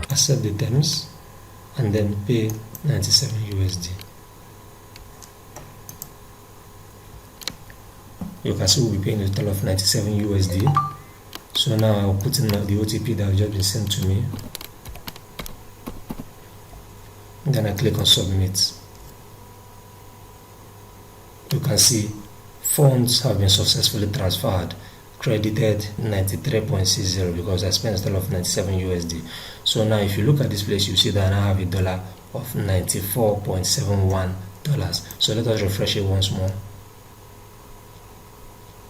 Accept the terms and then pay 97 USD. You can see we'll be paying a total of 97 USD. So now I'll put in the OTP that has just been sent to me. Then I click on submit. You can see funds have been successfully transferred, credited 93.60 because I spent a total of 97 USD. So now if you look at this place, you see that I now have a dollar of $94.71. So let us refresh it once more.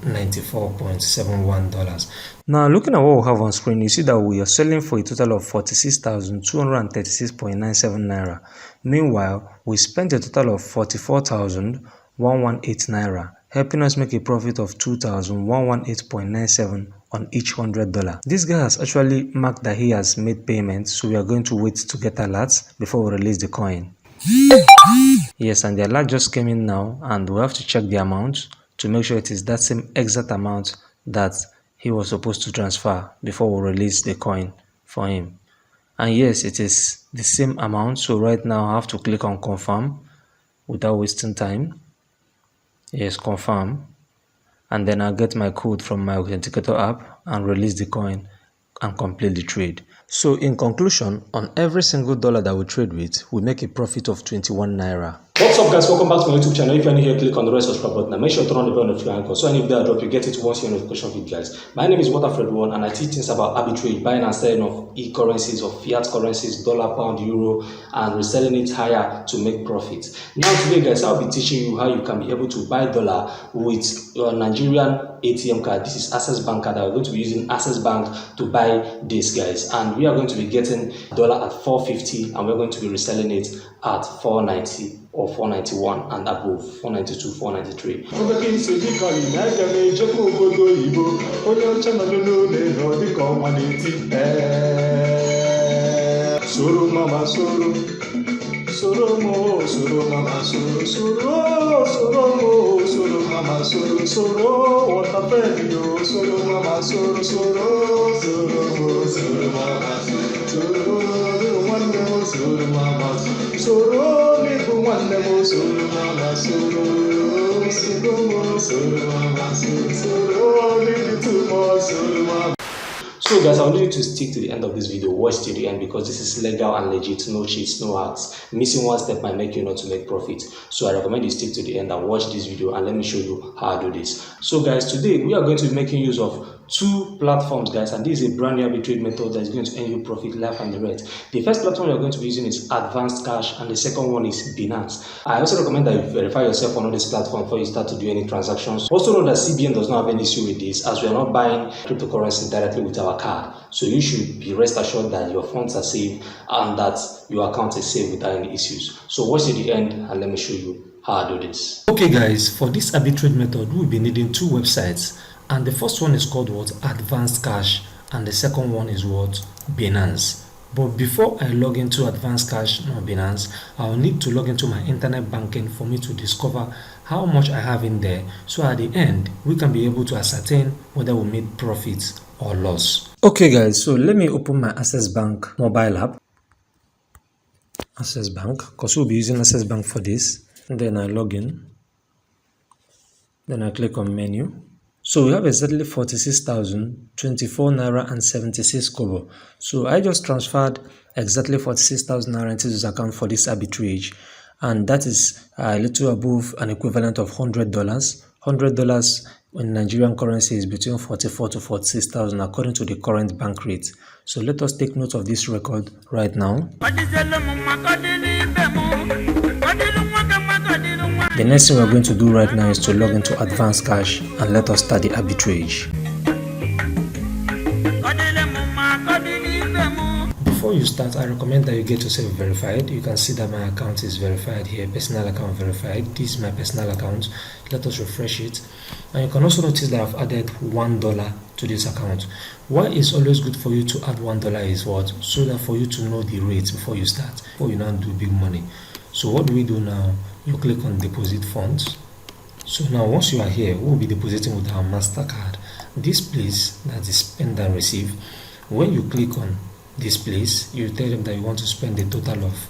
$94.71. Now looking at what we have on screen, you see that we are selling for a total of 46,236.97 Naira. Meanwhile, we spent a total of 44,118 Naira, helping us make a profit of 2,118.97 on each $100. This guy has actually marked that he has made payments, so we are going to wait to get alerts before we release the coin. Yes, and the alert just came in now, and we have to check the amount to make sure it is that same exact amount that he was supposed to transfer before we release the coin for him. And yes, it is the same amount. So right now I have to click on confirm without wasting time. Yes, confirm. And then I'll get my code from my authenticator app and release the coin and complete the trade. So in conclusion, on every single dollar that we trade with, we make a profit of 21 Naira. What's up guys, welcome back to my YouTube channel. If you're new here, click on the red subscribe button and make sure to turn on the bell notification so any video I drop you get it once your notification feed guys. My name is WATERFRED'S and I teach things about arbitrage, buying and selling of e-currencies, of fiat currencies, dollar, pound, euro, and reselling it higher to make profit. Now today guys, I'll be teaching you how you can be able to buy dollar with your Nigerian ATM card. This is Access Bank card. We're going to be using Access Bank to buy this guys, and we are going to be getting dollar at 450 and we're going to be reselling it at 490 or 491 and above, 492, 493. Soro mo, soro mama, soro, soro, soro mo, soro mama, soro, soro, WATERFRED'S yo, soro mama, soro, soro, soro mo, soro mama, soro, one mo, soro mama, soro, little one mo, soro mama, soro, soro mo, soro mama, soro, little two more, soro mama. So guys, I want you to stick to the end of this video, watch to the end because this is legal and legit, no cheats, no hacks. Missing one step might make you not to make profit. So I recommend you stick to the end and watch this video and let me show you how I do this. So guys, today we are going to be making use of two platforms guys, and this is a brand new arbitrage method that is going to earn you profit left and the right. The first platform we are going to be using is AdvCash and the second one is Binance. I also recommend that you verify yourself on all this platform before you start to do any transactions. Also know that CBN does not have any issue with this as we are not buying cryptocurrency directly with our card. So you should be rest assured that your funds are safe and that your account is safe without any issues. So watch to the end and let me show you how I do this. Okay guys, for this arbitrage method we'll be needing two websites. And the first one is called what? AdvCash, and the second one is what? Binance. But before I log into AdvCash or Binance, I'll need to log into my internet banking for me to discover how much I have in there. So at the end, we can be able to ascertain whether we made profits or loss. Okay guys, so let me open my Access Bank mobile app. Access Bank, because we'll be using Access Bank for this. And then I log in. Then I click on menu. So we have exactly 46,024 Naira and 76 kobo. So I just transferred exactly 46,000 Naira into this account for this arbitrage. And that is a little above an equivalent of $100. $100 in Nigerian currency is between 44 to 46,000 according to the current bank rate. So let us take note of this record right now. The next thing we're going to do right now is to log into AdvCash and let us start the arbitrage. Before you start, I recommend that you get yourself verified. You can see that my account is verified here, personal account verified. This is my personal account. Let us refresh it. And you can also notice that I've added $1 to this account. Why it's always good for you to add $1 is what? So that for you to know the rate before you start, before you now do big money. So what do we do now? You click on deposit funds. So now once you are here, we'll be depositing with our MasterCard. This place, that is spend and receive, when you click on this place, you tell them that you want to spend a total of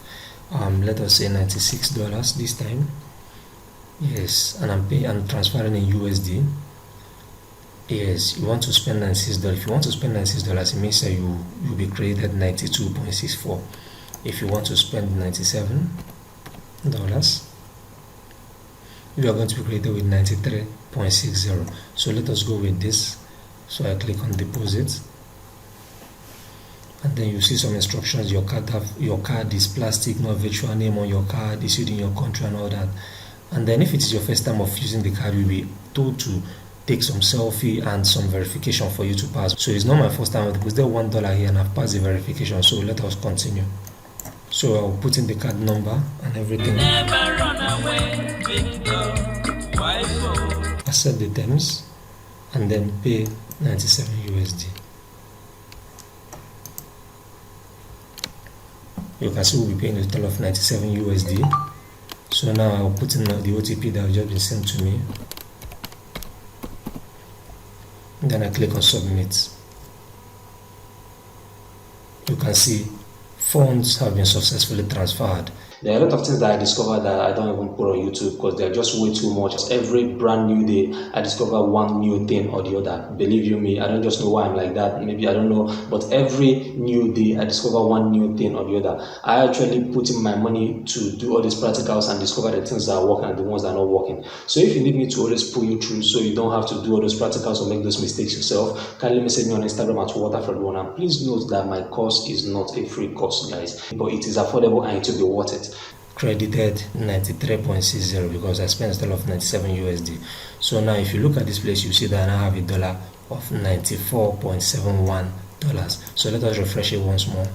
let us say $96 this time. Yes, and I'm transferring in USD. Yes, you want to spend $96. If you want to spend $96, it means that you'll be credited 92.64. If you want to spend $97, you are going to be credited with 93.60. So let us go with this. So I click on deposit, and then you see some instructions. Your card is plastic, not virtual name on your card, issued in your country and all that. And then if it is your first time of using the card, you'll be told to take some selfie and some verification for you to pass. So it's not my first time because there's $1 here and I've passed the verification. So let us continue. So I'll put in the card number and everything. Never run away, accept the terms and then pay 97 USD. You can see we'll be paying a total of 97 USD. So now I'll put in the OTP that has just been sent to me. Then I click on submit. You can see funds have been successfully transferred. There are a lot of things that I discovered that I don't even put on YouTube because they're just way too much. Every brand new day, I discover one new thing or the other. Believe you me, I don't just know why I'm like that. Maybe I don't know, but every new day, I discover one new thing or the other. I actually put in my money to do all these practicals and discover the things that are working and the ones that are not working. So if you need me to always pull you through so you don't have to do all those practicals or make those mistakes yourself, kindly message me on Instagram at WATERFRED'S. And please note that my course is not a free course, guys, but it is affordable and it will be worth it. Credited 93.60 because I spent a total of 97 USD. So now if you look at this place, you see that I now have a dollar of $94.71. So let us refresh it once more.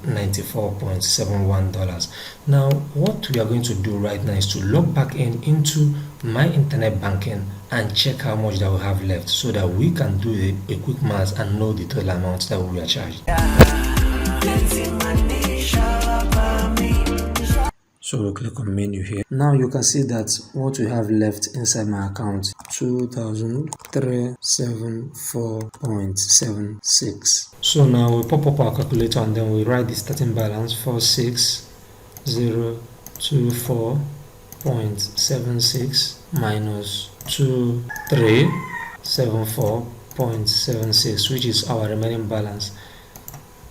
$94.71. Now what we are going to do right now is to log back into my internet banking and check how much that we have left so that we can do a quick math and know the total amount that we are charged. So we'll click on menu here. Now you can see that what we have left inside my account, 2,374.76. So now we pop up our calculator and then we write the starting balance, 46024.76 minus 2374.76, which is our remaining balance.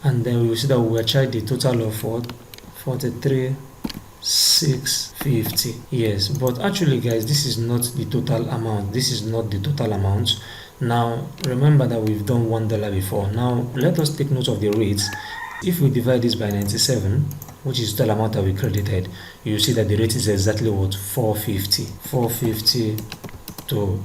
And then we will see that we will charge the total of 43,650. Yes, but actually guys, this is not the total amount. This is not the total amount. Now remember that we've done $1 before. Now let us take note of the rates. If we divide this by 97, which is the total amount that we credited, you see that the rate is exactly what? 450 to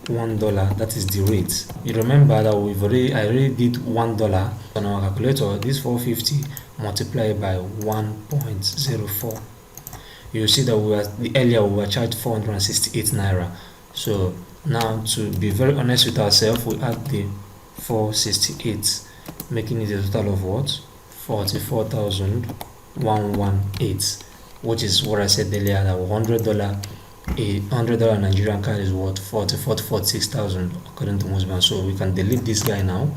$1. That is the rate. You remember that I already did $1 on our calculator. This 450 multiplied by 1.04. You see that earlier we were charged 468 Naira. So now, to be very honest with ourselves, we add the 468, making it a total of what? 44,118, which is what I said earlier, that $100 Nigerian card is what? 46,000 according to most banks. So we can delete this guy now,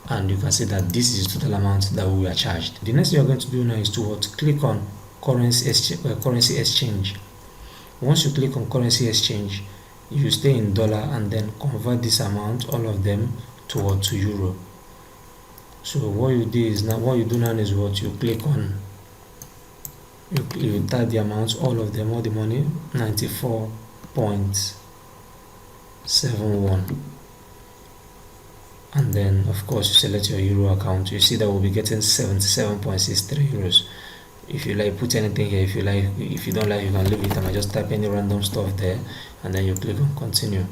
and you can see that this is the total amount that we are charged. The next thing you're going to do now is to what? Click on currency exchange. Once you click on currency exchange, you stay in dollar and then convert this amount, all of them, to euro. So what you do now is what? You click on, you type the amounts, all of them, all the money, 94.71, and then of course you select your euro account. You see that we'll be getting 77.63 euros. If you like, put anything here. If you like, if you don't like, you can leave it. I might just type any random stuff there, and then you click on continue,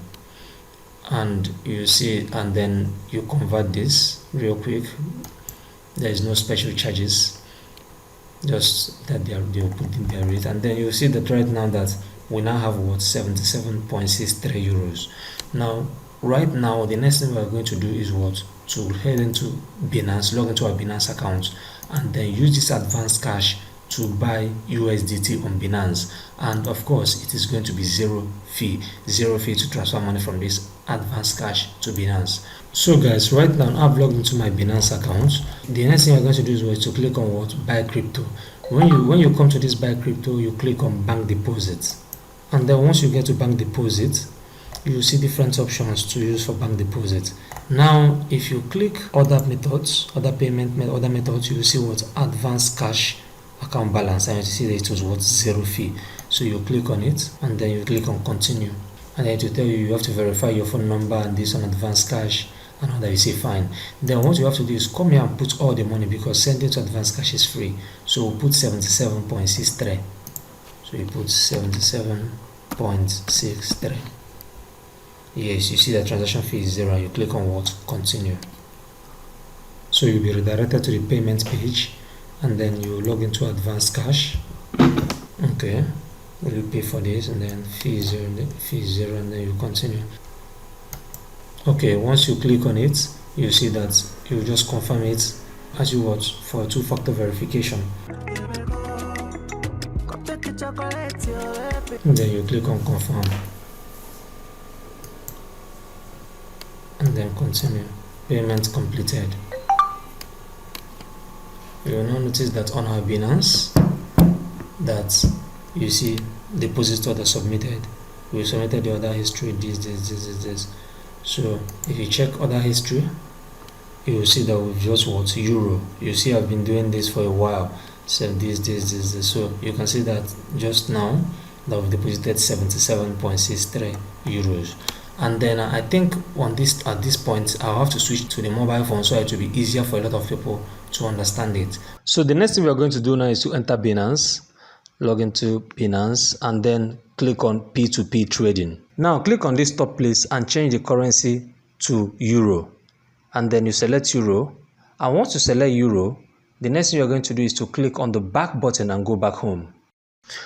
and you see, and then you convert this real quick. There is no special charges, just that they'll put in their rate, and then you see that right now that we now have what? 77.63 euros. Now right now the next thing we're going to do is what? To head into Binance, log into our Binance account, and then use this AdvCash to buy USDT on Binance. And of course it is going to be zero fee to transfer money from this AdvCash to Binance. So guys, right now I've logged into my Binance account. The next thing you're going to do is to click on what? Buy crypto. When you come to this buy crypto, you click on bank deposit. And then once you get to bank deposit, you will see different options to use for bank deposit. Now, if you click other methods, other methods, you will see what? Advanced cash account balance, and you see that it was what? Zero fee. So you click on it and then you click on continue. And then it will tell you have to verify your phone number and this on advanced cash and all that. You say fine. Then what you have to do is come here and put all the money, because sending to advanced cash is free. So we'll put 77.63. So you put 77.63. Yes, you see the transaction fee is 0. You click on what? Continue. So you'll be redirected to the payment page, and then you log into advanced cash. Okay, will you pay for this, and then fee 0, and then you continue. Okay, once you click on it, you see that you just confirm it as you watch for two-factor verification. And then you click on confirm and then continue. Payment completed. You will now notice that on our Binance that you see deposit order submitted. We submitted the order history, this. So if you check order history, you will see that we've just what? Euro. You see I've been doing this for a while. So this. So you can see that just now that we've deposited 77.63 euros. And then I think at this point I'll have to switch to the mobile phone so it will be easier for a lot of people to understand it. So the next thing we are going to do now is to enter Binance, log into Binance, and then click on P2P trading. Now click on this top place and change the currency to euro, and then you select euro. And once you select euro, the next thing you're going to do is to click on the back button and go back home.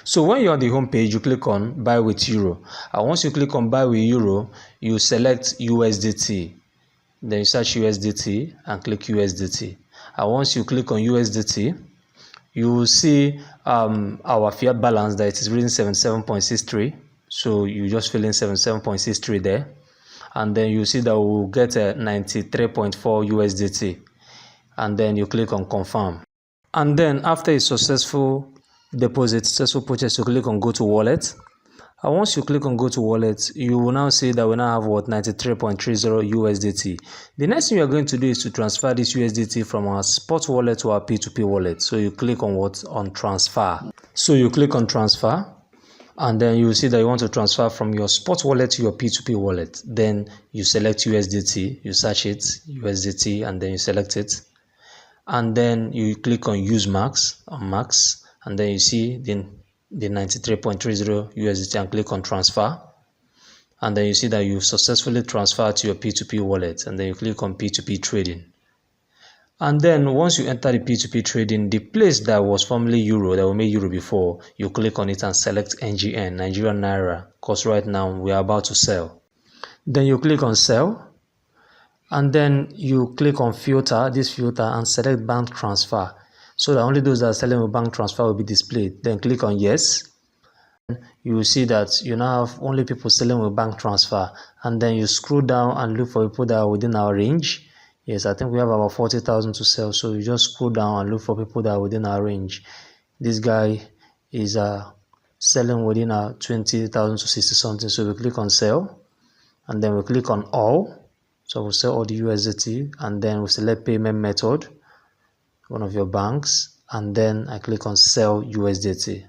So when you're on the home page, you click on buy with euro, and once you click on buy with euro, you select USDT. Then you search USDT and click USDT. And once you click on USDT, you will see our fiat balance that it is reading 77.63. So you just fill in 77.63 there, and then you see that we'll get a 93.4 USDT, and then you click on confirm. And then after a successful deposit, successful purchase, you click on go to wallet. And once you click on go to wallet, you will now see that we now have what? 93.30 USDT. The next thing you are going to do is to transfer this USDT from our spot wallet to our P2P wallet. So you click on what? On transfer. So you click on transfer, and then you will see that you want to transfer from your spot wallet to your P2P wallet. Then you select USDT, you search it, USDT, and then you select it. And then you click on use max, and then you see the 93.30 USDT and click on transfer. And then you see that you've successfully transferred to your P2P wallet, and then you click on P2P trading. And then once you enter the P2P trading, the place that was formerly euro, that we made euro before, you click on it and select NGN, Nigerian Naira, because right now we are about to sell. Then you click on sell, and then you click on filter, and select bank transfer, so that only those that are selling with bank transfer will be displayed. Then click on yes. You will see that you now have only people selling with bank transfer, and then you scroll down and look for people that are within our range. Yes, I think we have about 40,000 to sell, so you just scroll down and look for people that are within our range. This guy is selling within our 20,000 to 60 something, so we click on sell, and then we click on all. So we'll sell all the USDT, and then we select payment method, one of your banks, and then I click on sell USDT,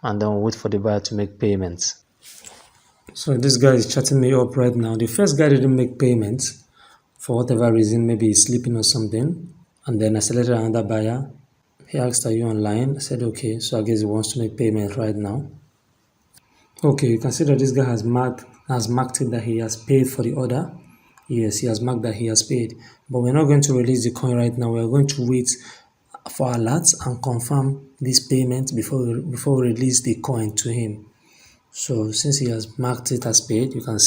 and then we'll wait for the buyer to make payments. So this guy is chatting me up right now. The first guy didn't make payment for whatever reason, maybe he's sleeping or something, and then I selected another buyer. He asked, are you online? I said okay, so I guess he wants to make payment right now. Okay, you can see that this guy has marked it that he has paid for the order. Yes, he has marked that he has paid, but we're not going to release the coin right now. We're going to wait for alerts and confirm this payment before we release the coin to him. So since he has marked it as paid, you can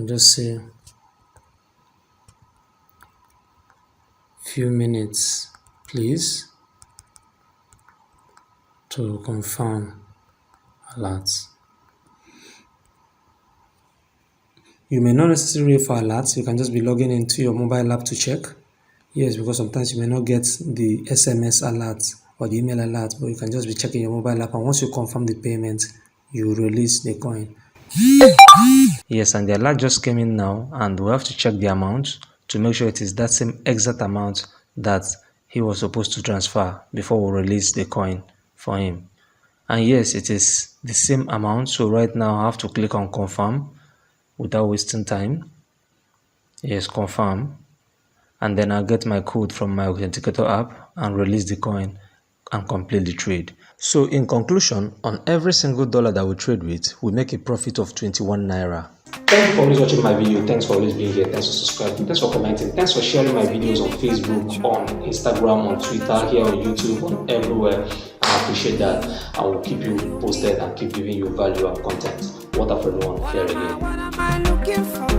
just say few minutes please to confirm alerts. You may not necessarily wait for alerts. You can just be logging into your mobile app to check. Yes, because sometimes you may not get the SMS alert or the email alert, but you can just be checking your mobile app, and once you confirm the payment, you release the coin. Yes, and the alert just came in now, and we have to check the amount to make sure it is that same exact amount that he was supposed to transfer before we release the coin for him. And yes, it is the same amount. So right now I have to click on confirm without wasting time. Yes, confirm. And then I'll get my code from my authenticator app and release the coin and complete the trade. So in conclusion, on every single dollar that we trade with, we make a profit of 21 Naira. Thank you for always watching my video. Thanks for always being here. Thanks for subscribing. Thanks for commenting. Thanks for sharing my videos on Facebook, on Instagram, on Twitter, here on YouTube, on everywhere. I appreciate that. I will keep you posted and keep giving you value and content. WATERFRED'S here again.